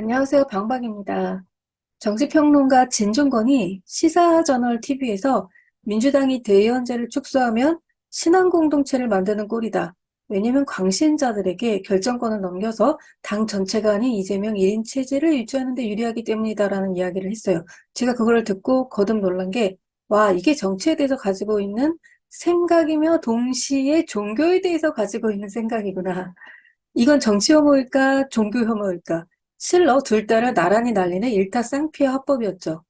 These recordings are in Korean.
안녕하세요. 방방입니다. 정치평론가 진중권이 시사저널 TV에서 민주당이 대의원제를 축소하면 신앙공동체를 만드는 꼴이다. 왜냐면 광신자들에게 결정권을 넘겨서 당 전체가 아닌 이재명 1인 체제를 유지하는 데 유리하기 때문이다라는 이야기를 했어요. 제가 그걸 듣고 거듭 놀란 게, 와, 이게 정치에 대해서 가지고 있는 생각이며 동시에 종교에 대해서 가지고 있는 생각이구나. 이건 정치 혐오일까, 종교 혐오일까? 실로 둘 다를 나란히 날리는 일타쌍피의 화법이었죠.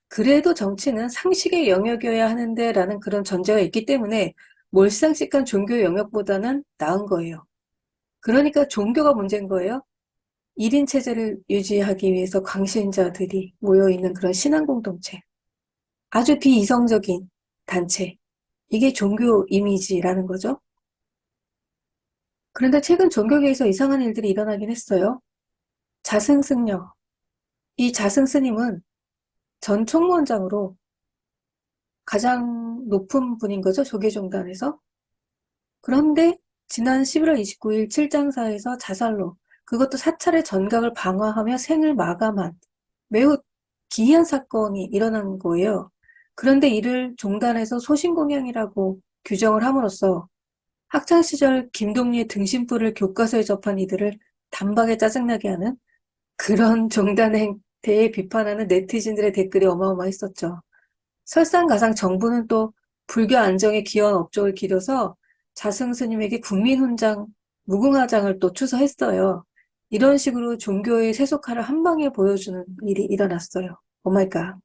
그래도 정치는 상식의 영역이어야 하는데 라는 그런 전제가 있기 때문에 몰상식한 종교 영역보다는 나은 거예요. 그러니까 종교가 문제인 거예요. 1인 체제를 유지하기 위해서 광신자들이 모여있는 그런 신앙 공동체. 아주 비이성적인 단체. 이게 종교 이미지라는 거죠. 그런데 최근 종교계에서 이상한 일들이 일어나긴 했어요. 자승승녀. 이 자승스님은 전 총무원장으로 가장 높은 분인 거죠, 조계종단에서. 그런데 지난 11월 29일 칠장사에서 자살로, 그것도 사찰의 전각을 방화하며 생을 마감한 매우 기이한 사건이 일어난 거예요. 그런데 이를 종단에서 소신공양이라고 규정을 함으로써 학창시절 김동리의 등신불을 교과서에 접한 이들을 단박에 짜증나게 하는 그런 종단에 대해 비판하는 네티즌들의 댓글이 어마어마했었죠. 설상가상 정부는 또 불교 안정에 기여한 업적을 기려서 자승스님에게 국민훈장, 무궁화장을 또 추서했어요. 이런 식으로 종교의 세속화를 한 방에 보여주는 일이 일어났어요. 오마이갓.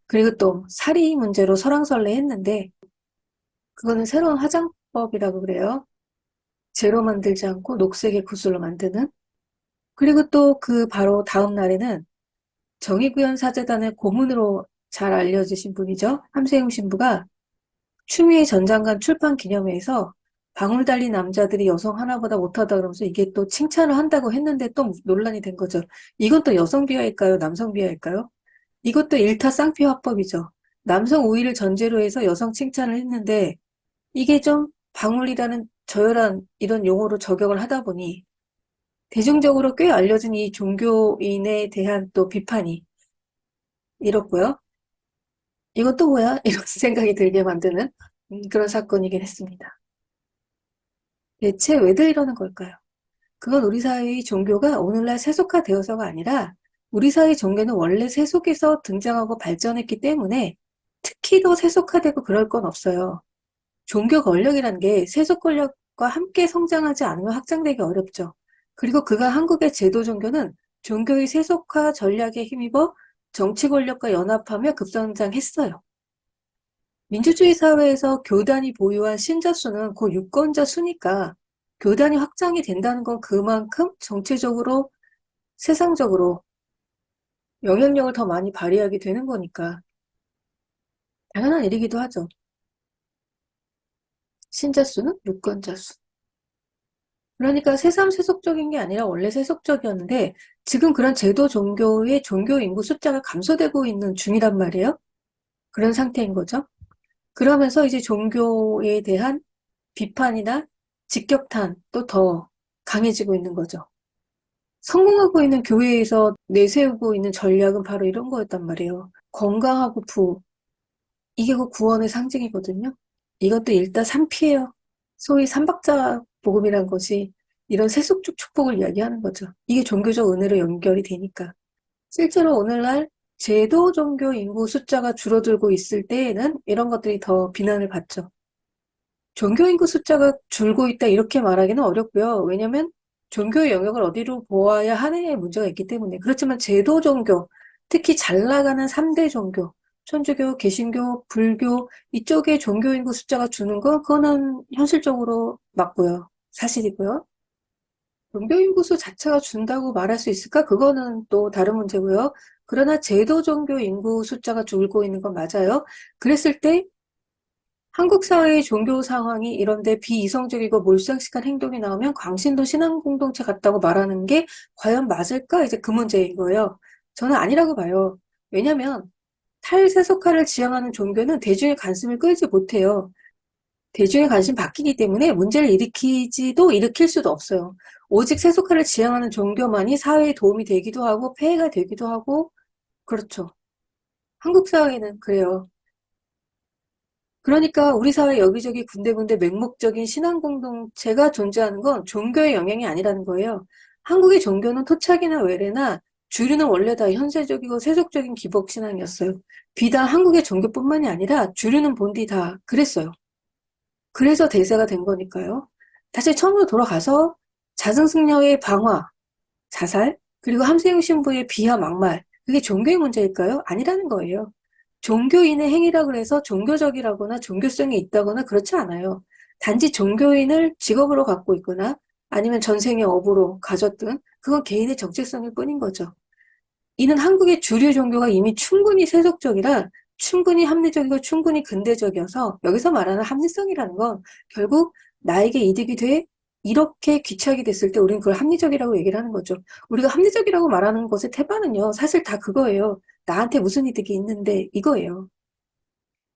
그리고 또 사리 문제로 설왕설래 했는데 그거는 새로운 화장법이라고 그래요. 재로 만들지 않고 녹색의 구슬로 만드는. 그리고 또 그 바로 다음 날에는 정의구현사재단의 고문으로 잘 알려지신 분이죠. 함세웅 신부가 추미애 전 장관 출판 기념회에서 방울 달린 남자들이 여성 하나보다 못하다 그러면서 이게 또 칭찬을 한다고 했는데 또 논란이 된 거죠. 이건 또 여성 비하일까요? 남성 비하일까요? 이것도 일타쌍피 화법이죠. 남성 우위를 전제로 해서 여성 칭찬을 했는데 이게 좀 방울이라는 저열한 이런 용어로 저격을 하다 보니 대중적으로 꽤 알려진 이 종교인에 대한 또 비판이 일었고요. 이건 또 뭐야? 이런 생각이 들게 만드는 그런 사건이긴 했습니다. 대체 왜들 이러는 걸까요? 그건 우리 사회의 종교가 오늘날 세속화되어서가 아니라 우리 사회의 종교는 원래 세속에서 등장하고 발전했기 때문에 특히 더 세속화되고 그럴 건 없어요. 종교 권력이란 게 세속 권력과 함께 성장하지 않으면 확장되기 어렵죠. 그리고 그가 한국의 제도 종교는 종교의 세속화 전략에 힘입어 정치 권력과 연합하며 급성장했어요. 민주주의 사회에서 교단이 보유한 신자 수는 그 유권자 수니까 교단이 확장이 된다는 건 그만큼 정치적으로, 세상적으로 영향력을 더 많이 발휘하게 되는 거니까 당연한 일이기도 하죠. 신자 수는 유권자 수. 그러니까 새삼 세속적인 게 아니라 원래 세속적이었는데 지금 그런 제도 종교의 종교 인구 숫자가 감소되고 있는 중이란 말이에요. 그런 상태인 거죠. 그러면서 이제 종교에 대한 비판이나 직격탄도 더 강해지고 있는 거죠. 성공하고 있는 교회에서 내세우고 있는 전략은 바로 이런 거였단 말이에요. 건강하고 부. 이게 그 구원의 상징이거든요. 이것도 일다삼피예요. 소위 삼박자 복음이란 것이 이런 세속적 축복을 이야기하는 거죠. 이게 종교적 은혜로 연결이 되니까. 실제로 오늘날 제도 종교 인구 숫자가 줄어들고 있을 때에는 이런 것들이 더 비난을 받죠. 종교 인구 숫자가 줄고 있다 이렇게 말하기는 어렵고요. 왜냐하면 종교의 영역을 어디로 보아야 하느냐의 문제가 있기 때문에. 그렇지만 제도 종교, 특히 잘 나가는 3대 종교, 천주교, 개신교, 불교 이쪽의 종교 인구 숫자가 주는 거 그거는 현실적으로 맞고요. 사실이고요. 종교 인구수 자체가 준다고 말할 수 있을까? 그거는 또 다른 문제고요. 그러나 제도 종교 인구 숫자가 줄고 있는 건 맞아요. 그랬을 때 한국 사회의 종교 상황이 이런데 비이성적이고 몰상식한 행동이 나오면 광신도 신앙 공동체 같다고 말하는 게 과연 맞을까? 이제 그 문제인 거예요. 저는 아니라고 봐요. 왜냐면 탈세속화를 지향하는 종교는 대중의 관심을 끌지 못해요. 대중의 관심이 바뀌기 때문에 문제를 일으키지도 일으킬 수도 없어요. 오직 세속화를 지향하는 종교만이 사회에 도움이 되기도 하고 폐해가 되기도 하고 그렇죠. 한국 사회는 그래요. 그러니까 우리 사회 여기저기 군데군데 맹목적인 신앙 공동체가 존재하는 건 종교의 영향이 아니라는 거예요. 한국의 종교는 토착이나 외래나 주류는 원래 다 현세적이고 세속적인 기복 신앙이었어요. 비단 한국의 종교뿐만이 아니라 주류는 본디 다 그랬어요. 그래서 대세가 된 거니까요. 다시 처음으로 돌아가서 자승승려의 방화, 자살, 그리고 함세웅 신부의 비하 막말, 그게 종교의 문제일까요? 아니라는 거예요. 종교인의 행위라고 해서 종교적이라거나 종교성이 있다거나 그렇지 않아요. 단지 종교인을 직업으로 갖고 있거나 아니면 전생의 업으로 가졌든 그건 개인의 정체성일 뿐인 거죠. 이는 한국의 주류 종교가 이미 충분히 세속적이라 충분히 합리적이고 충분히 근대적이어서 여기서 말하는 합리성이라는 건 결국 나에게 이득이 돼 이렇게 귀착이 됐을 때 우리는 그걸 합리적이라고 얘기를 하는 거죠. 우리가 합리적이라고 말하는 것의 태반은요. 사실 다 그거예요. 나한테 무슨 이득이 있는데 이거예요.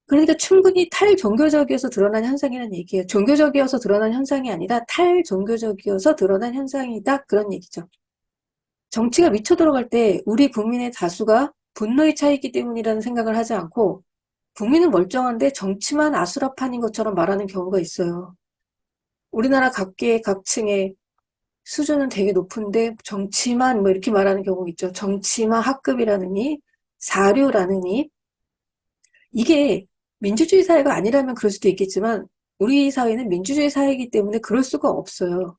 그러니까 충분히 탈종교적이어서 드러난 현상이라는 얘기예요. 종교적이어서 드러난 현상이 아니라 탈종교적이어서 드러난 현상이다. 그런 얘기죠. 정치가 미쳐 들어갈 때 우리 국민의 다수가 분노에 차 있기 때문이라는 생각을 하지 않고 국민은 멀쩡한데 정치만 아수라판인 것처럼 말하는 경우가 있어요. 우리나라 각계 각층의 수준은 되게 높은데 정치만 뭐 이렇게 말하는 경우가 있죠. 정치만 학급이라느니 사류라느니 이게 민주주의 사회가 아니라면 그럴 수도 있겠지만 우리 사회는 민주주의 사회이기 때문에 그럴 수가 없어요.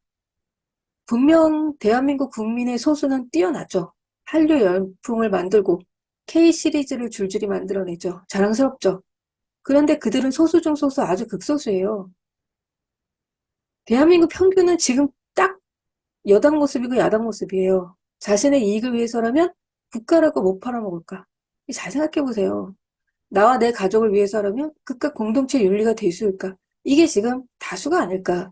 분명 대한민국 국민의 소수는 뛰어나죠. 한류 열풍을 만들고 K 시리즈를 줄줄이 만들어내죠. 자랑스럽죠. 그런데 그들은 소수 중 소수 아주 극소수예요. 대한민국 평균은 지금 딱 여당 모습이고 야당 모습이에요. 자신의 이익을 위해서라면 국가라고 못 팔아먹을까? 잘 생각해 보세요. 나와 내 가족을 위해서라면 그깟 공동체 윤리가 대수일까? 이게 지금 다수가 아닐까?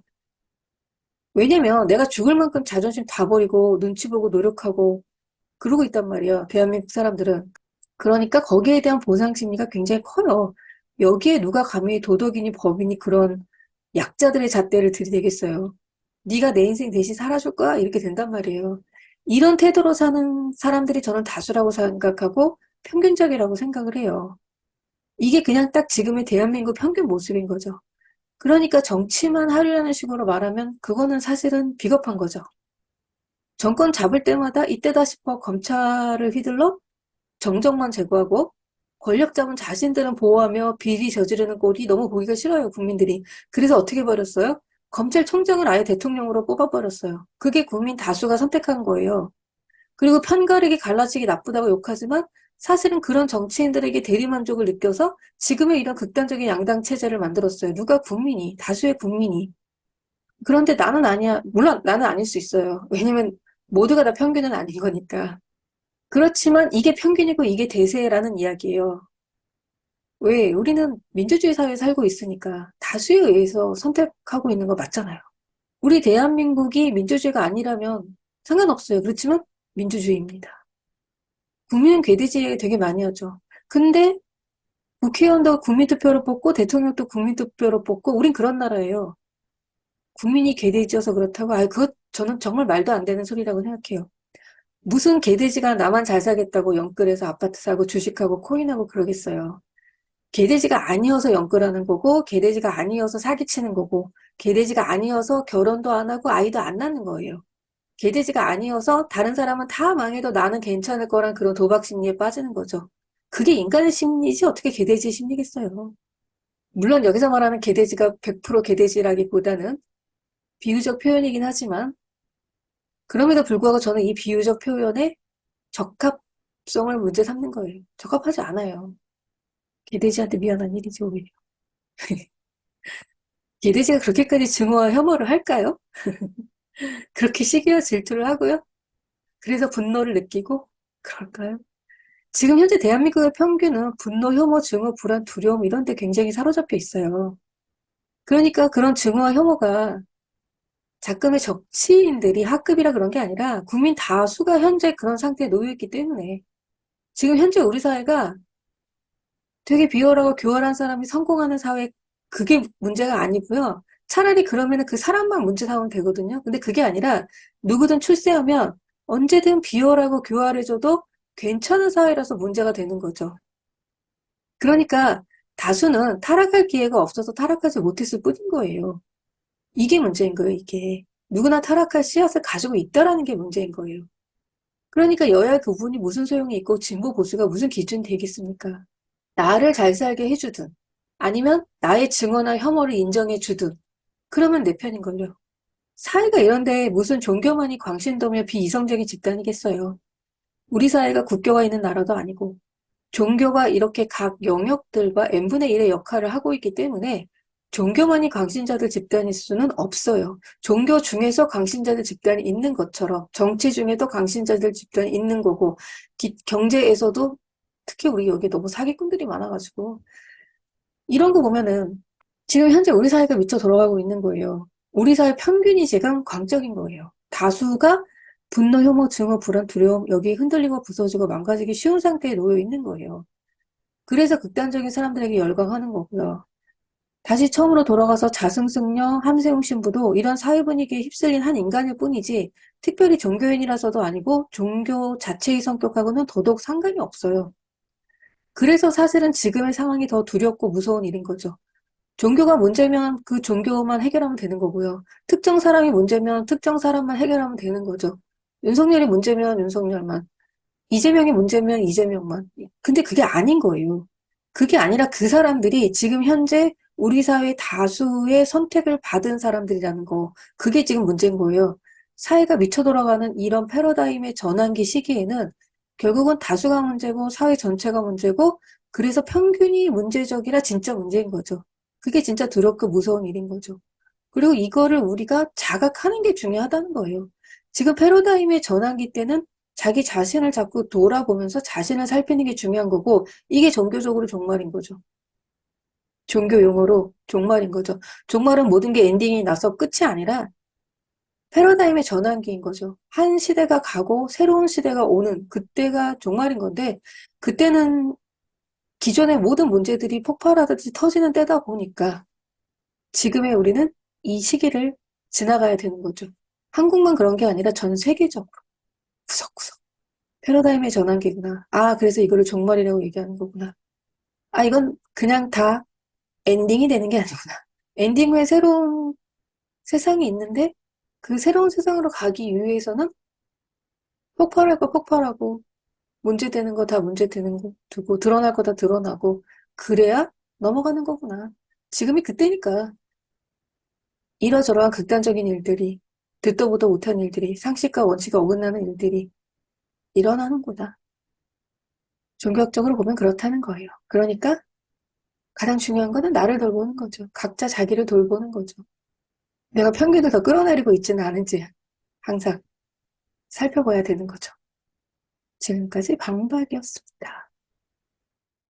왜냐면 내가 죽을 만큼 자존심 다 버리고 눈치 보고 노력하고 그러고 있단 말이야. 대한민국 사람들은. 그러니까 거기에 대한 보상 심리가 굉장히 커요. 여기에 누가 감히 도덕이니 법이니 그런 약자들의 잣대를 들이대겠어요. 네가 내 인생 대신 살아줄 거야? 이렇게 된단 말이에요. 이런 태도로 사는 사람들이 저는 다수라고 생각하고 평균적이라고 생각을 해요. 이게 그냥 딱 지금의 대한민국 평균 모습인 거죠. 그러니까 정치만 하려는 식으로 말하면 그거는 사실은 비겁한 거죠. 정권 잡을 때마다 이때다 싶어 검찰을 휘둘러 정적만 제거하고 권력 잡은 자신들은 보호하며 비리 저지르는 꼴이 너무 보기가 싫어요, 국민들이. 그래서 어떻게 버렸어요? 검찰총장을 아예 대통령으로 뽑아버렸어요. 그게 국민 다수가 선택한 거예요. 그리고 편가르기 갈라치기 나쁘다고 욕하지만 사실은 그런 정치인들에게 대리만족을 느껴서 지금의 이런 극단적인 양당 체제를 만들었어요. 누가 국민이, 다수의 국민이. 그런데 나는 아니야. 물론 나는 아닐 수 있어요. 왜냐면 모두가 다 평균은 아닌 거니까. 그렇지만 이게 평균이고 이게 대세라는 이야기예요. 왜? 우리는 민주주의 사회에 살고 있으니까 다수에 의해서 선택하고 있는 거 맞잖아요. 우리 대한민국이 민주주의가 아니라면 상관없어요. 그렇지만 민주주의입니다. 국민은 괴대지 되게 많이 하죠. 근데 국회의원도 국민투표로 뽑고 대통령도 국민투표로 뽑고 우린 그런 나라예요. 국민이 개돼지여서 그렇다고 그것 저는 정말 말도 안 되는 소리라고 생각해요. 무슨 개돼지가 나만 잘 살겠다고 영끌해서 아파트 사고 주식하고 코인하고 그러겠어요. 개돼지가 아니어서 영끌하는 거고 개돼지가 아니어서 사기치는 거고 개돼지가 아니어서 결혼도 안 하고 아이도 안 낳는 거예요. 개돼지가 아니어서 다른 사람은 다 망해도 나는 괜찮을 거란 그런 도박 심리에 빠지는 거죠. 그게 인간의 심리지 어떻게 개돼지의 심리겠어요. 물론 여기서 말하는 개돼지가 100% 개돼지라기보다는 비유적 표현이긴 하지만 그럼에도 불구하고 저는 이 비유적 표현의 적합성을 문제 삼는 거예요. 적합하지 않아요. 개돼지한테 미안한 일이지 오히려. 개돼지가 그렇게까지 증오와 혐오를 할까요? 그렇게 시기와 질투를 하고요. 그래서 분노를 느끼고 그럴까요? 지금 현재 대한민국의 평균은 분노, 혐오, 증오, 불안, 두려움 이런 데 굉장히 사로잡혀 있어요. 그러니까 그런 증오와 혐오가 작금의 정치인들이 하급이라 그런 게 아니라 국민 다수가 현재 그런 상태에 놓여 있기 때문에 지금 현재 우리 사회가 되게 비열하고 교활한 사람이 성공하는 사회 그게 문제가 아니고요. 차라리 그러면은 그 사람만 문제 삼으면 되거든요. 근데 그게 아니라 누구든 출세하면 언제든 비호하고 교활해져도 괜찮은 사회라서 문제가 되는 거죠. 그러니까 다수는 타락할 기회가 없어서 타락하지 못했을 뿐인 거예요. 이게 문제인 거예요, 이게. 누구나 타락할 씨앗을 가지고 있다라는 게 문제인 거예요. 그러니까 여야 구분이 무슨 소용이 있고 진보 보수가 무슨 기준이 되겠습니까? 나를 잘 살게 해주든 아니면 나의 증오나 혐오를 인정해 주든 그러면 내 편인걸요. 사회가 이런데 무슨 종교만이 광신도며 비이성적인 집단이겠어요. 우리 사회가 국교가 있는 나라도 아니고 종교가 이렇게 각 영역들과 n분의 1의 역할을 하고 있기 때문에 종교만이 광신자들 집단일 수는 없어요. 종교 중에서 광신자들 집단이 있는 것처럼 정치 중에도 광신자들 집단이 있는 거고 경제에서도 특히 우리 여기 너무 사기꾼들이 많아가지고 이런 거 보면은 지금 현재 우리 사회가 미쳐 돌아가고 있는 거예요. 우리 사회 평균이 지금 광적인 거예요. 다수가 분노, 혐오, 증오, 불안, 두려움 여기에 흔들리고 부서지고 망가지기 쉬운 상태에 놓여 있는 거예요. 그래서 극단적인 사람들에게 열광하는 거고요. 다시 처음으로 돌아가서 자승승려, 함세웅 신부도 이런 사회 분위기에 휩쓸린 한 인간일 뿐이지 특별히 종교인이라서도 아니고 종교 자체의 성격하고는 더더욱 상관이 없어요. 그래서 사실은 지금의 상황이 더 두렵고 무서운 일인 거죠. 종교가 문제면 그 종교만 해결하면 되는 거고요. 특정 사람이 문제면 특정 사람만 해결하면 되는 거죠. 윤석열이 문제면 윤석열만, 이재명이 문제면 이재명만. 근데 그게 아닌 거예요. 그게 아니라 그 사람들이 지금 현재 우리 사회 다수의 선택을 받은 사람들이라는 거. 그게 지금 문제인 거예요. 사회가 미쳐 돌아가는 이런 패러다임의 전환기 시기에는 결국은 다수가 문제고 사회 전체가 문제고 그래서 평균이 문제적이라 진짜 문제인 거죠. 그게 진짜 두렵고 무서운 일인 거죠. 그리고 이거를 우리가 자각하는 게 중요하다는 거예요. 지금 패러다임의 전환기 때는 자기 자신을 자꾸 돌아보면서 자신을 살피는 게 중요한 거고 이게 종교적으로 종말인 거죠. 종교 용어로 종말인 거죠. 종말은 모든 게 엔딩이 나서 끝이 아니라 패러다임의 전환기인 거죠. 한 시대가 가고 새로운 시대가 오는 그때가 종말인 건데 그때는 기존의 모든 문제들이 폭발하듯이 터지는 때다 보니까 지금의 우리는 이 시기를 지나가야 되는 거죠. 한국만 그런 게 아니라 전 세계적으로 구석구석. 패러다임의 전환기구나. 아, 그래서 이거를 종말이라고 얘기하는 거구나. 아, 이건 그냥 다 엔딩이 되는 게 아니구나. 엔딩 후에 새로운 세상이 있는데 그 새로운 세상으로 가기 위해서는 폭발할 거 폭발하고 문제되는 거 다 문제되는 거 두고 드러날 거 다 드러나고 그래야 넘어가는 거구나. 지금이 그때니까 이러저러한 극단적인 일들이 듣도 보도 못한 일들이 상식과 원칙에 어긋나는 일들이 일어나는구나. 종교학적으로 보면 그렇다는 거예요. 그러니까 가장 중요한 거는 나를 돌보는 거죠. 각자 자기를 돌보는 거죠. 내가 평균을 더 끌어내리고 있지는 않은지 항상 살펴봐야 되는 거죠. 지금까지 방박이었습니다.